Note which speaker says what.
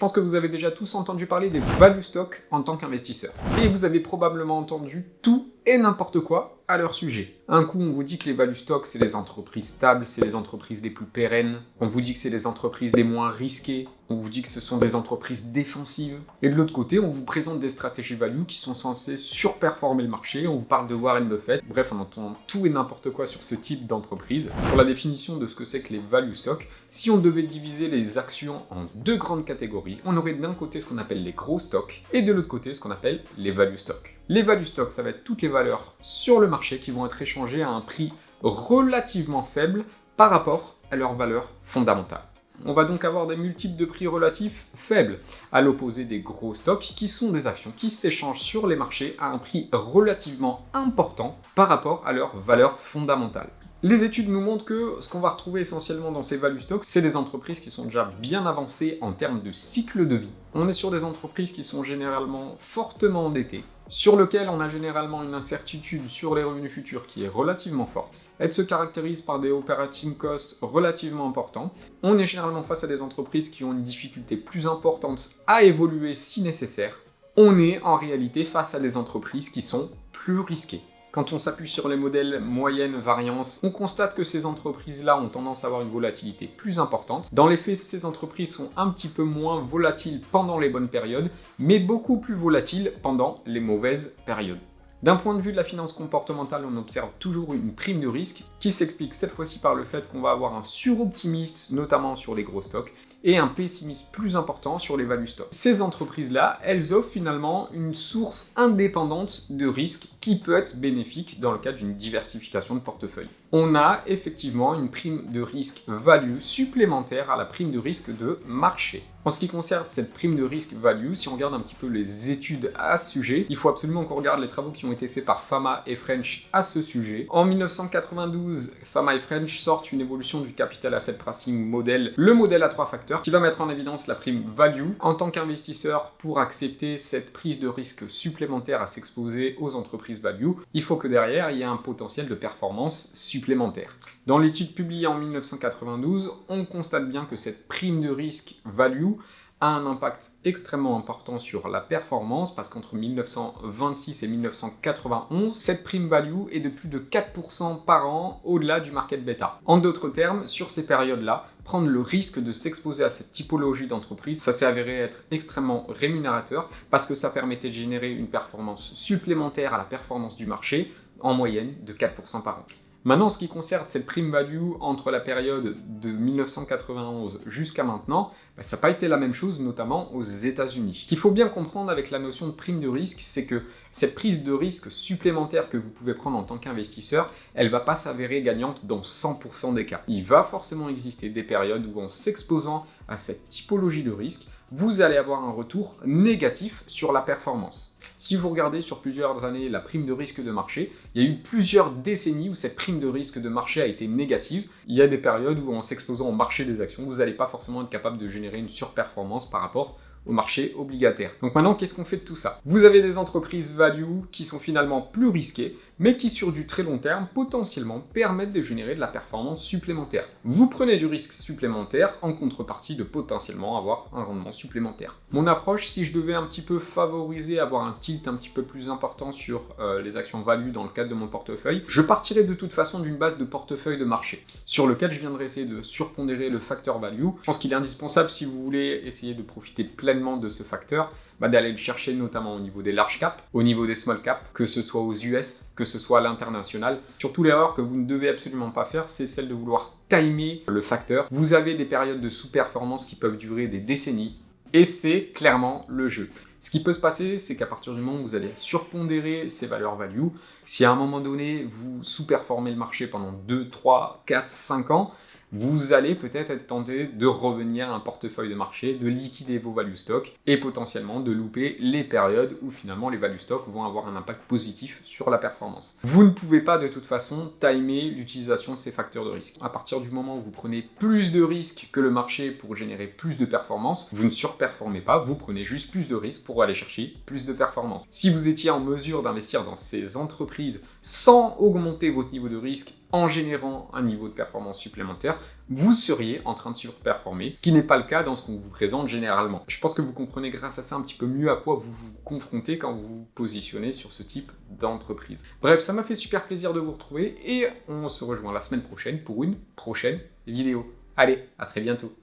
Speaker 1: pense que vous avez déjà tous entendu parler des value stocks en tant qu'investisseur. Et vous avez probablement entendu tout et n'importe quoi à leur sujet. Un coup, on vous dit que les value stocks, c'est les entreprises stables, c'est les entreprises les plus pérennes. On vous dit que c'est les entreprises les moins risquées. On vous dit que ce sont des entreprises défensives. Et de l'autre côté, on vous présente des stratégies value qui sont censées surperformer le marché. On vous parle de Warren Buffett. Bref, on entend tout et n'importe quoi sur ce type d'entreprise. Pour la définition de ce que c'est que les value stocks, si on devait diviser les actions en deux grandes catégories, on aurait d'un côté ce qu'on appelle les gros stocks et de l'autre côté ce qu'on appelle les value stocks. Les value stocks, ça va être toutes les valeurs sur le marché qui vont être échangées à un prix relativement faible par rapport à leur valeur fondamentale. On va donc avoir des multiples de prix relatifs faibles, à l'opposé des gros stocks qui sont des actions qui s'échangent sur les marchés à un prix relativement important par rapport à leur valeur fondamentale. Les études nous montrent que ce qu'on va retrouver essentiellement dans ces value stocks, c'est des entreprises qui sont déjà bien avancées en termes de cycle de vie. On est sur des entreprises qui sont généralement fortement endettées, sur lesquelles on a généralement une incertitude sur les revenus futurs qui est relativement forte. Elles se caractérisent par des operating costs relativement importants. On est généralement face à des entreprises qui ont une difficulté plus importante à évoluer si nécessaire. On est en réalité face à des entreprises qui sont plus risquées. Quand on s'appuie sur les modèles moyenne variance, on constate que ces entreprises-là ont tendance à avoir une volatilité plus importante. Dans les faits, ces entreprises sont un petit peu moins volatiles pendant les bonnes périodes, mais beaucoup plus volatiles pendant les mauvaises périodes. D'un point de vue de la finance comportementale, on observe toujours une prime de risque qui s'explique cette fois-ci par le fait qu'on va avoir un suroptimisme, notamment sur les gros stocks, et un pessimisme plus important sur les value stocks. Ces entreprises-là, elles offrent finalement une source indépendante de risque qui peut être bénéfique dans le cadre d'une diversification de portefeuille. On a effectivement une prime de risque value supplémentaire à la prime de risque de marché. En ce qui concerne cette prime de risque value, si on regarde un petit peu les études à ce sujet, il faut absolument qu'on regarde les travaux qui ont été faits par Fama et French à ce sujet. En 1992, Fama et French sortent une évolution du Capital Asset Pricing Model, le modèle à 3 facteurs, qui va mettre en évidence la prime value. En tant qu'investisseur, pour accepter cette prise de risque supplémentaire à s'exposer aux entreprises value, il faut que derrière, il y ait un potentiel de performance supplémentaire. Dans l'étude publiée en 1992, on constate bien que cette prime de risque value a un impact extrêmement important sur la performance parce qu'entre 1926 et 1991, cette prime value est de plus de 4% par an au-delà du market beta. En d'autres termes, sur ces périodes-là, prendre le risque de s'exposer à cette typologie d'entreprise, ça s'est avéré être extrêmement rémunérateur parce que ça permettait de générer une performance supplémentaire à la performance du marché en moyenne de 4% par an. Maintenant, ce qui concerne cette prime value entre la période de 1991 jusqu'à maintenant, ça n'a pas été la même chose, notamment aux États-Unis. Ce qu'il faut bien comprendre avec la notion de prime de risque, c'est que cette prise de risque supplémentaire que vous pouvez prendre en tant qu'investisseur, elle ne va pas s'avérer gagnante dans 100% des cas. Il va forcément exister des périodes où en s'exposant à cette typologie de risque, vous allez avoir un retour négatif sur la performance. Si vous regardez sur plusieurs années la prime de risque de marché, il y a eu plusieurs décennies où cette prime de risque de marché a été négative. Il y a des périodes où en s'exposant au marché des actions, vous n'allez pas forcément être capable de générer une surperformance par rapport au marché obligataire. Donc maintenant, qu'est-ce qu'on fait de tout ça? Vous avez des entreprises value qui sont finalement plus risquées, mais qui sur du très long terme, potentiellement, permettent de générer de la performance supplémentaire. Vous prenez du risque supplémentaire en contrepartie de potentiellement avoir un rendement supplémentaire. Mon approche, si je devais un petit peu favoriser, avoir un tilt un petit peu plus important sur les actions value dans le cadre de mon portefeuille, je partirais de toute façon d'une base de portefeuille de marché, sur lequel je viendrais essayer de surpondérer le facteur value. Je pense qu'il est indispensable si vous voulez essayer de profiter pleinement de ce facteur, d'aller le chercher notamment au niveau des large caps, au niveau des small caps, que ce soit aux US, que ce soit à l'international. Surtout l'erreur que vous ne devez absolument pas faire, c'est celle de vouloir timer le facteur. Vous avez des périodes de sous-performance qui peuvent durer des décennies, et c'est clairement le jeu. Ce qui peut se passer, c'est qu'à partir du moment où vous allez surpondérer ces valeurs value, si à un moment donné, vous sous-performez le marché pendant 2, 3, 4, 5 ans, vous allez peut-être être tenté de revenir à un portefeuille de marché, de liquider vos value stocks et potentiellement de louper les périodes où finalement les value stocks vont avoir un impact positif sur la performance. Vous ne pouvez pas de toute façon timer l'utilisation de ces facteurs de risque. À partir du moment où vous prenez plus de risques que le marché pour générer plus de performance, vous ne surperformez pas, vous prenez juste plus de risques pour aller chercher plus de performance. Si vous étiez en mesure d'investir dans ces entreprises sans augmenter votre niveau de risque en générant un niveau de performance supplémentaire, vous seriez en train de surperformer, ce qui n'est pas le cas dans ce qu'on vous présente généralement. Je pense que vous comprenez grâce à ça un petit peu mieux à quoi vous vous confrontez quand vous vous positionnez sur ce type d'entreprise. Bref, ça m'a fait super plaisir de vous retrouver et on se rejoint la semaine prochaine pour une prochaine vidéo. Allez, à très bientôt.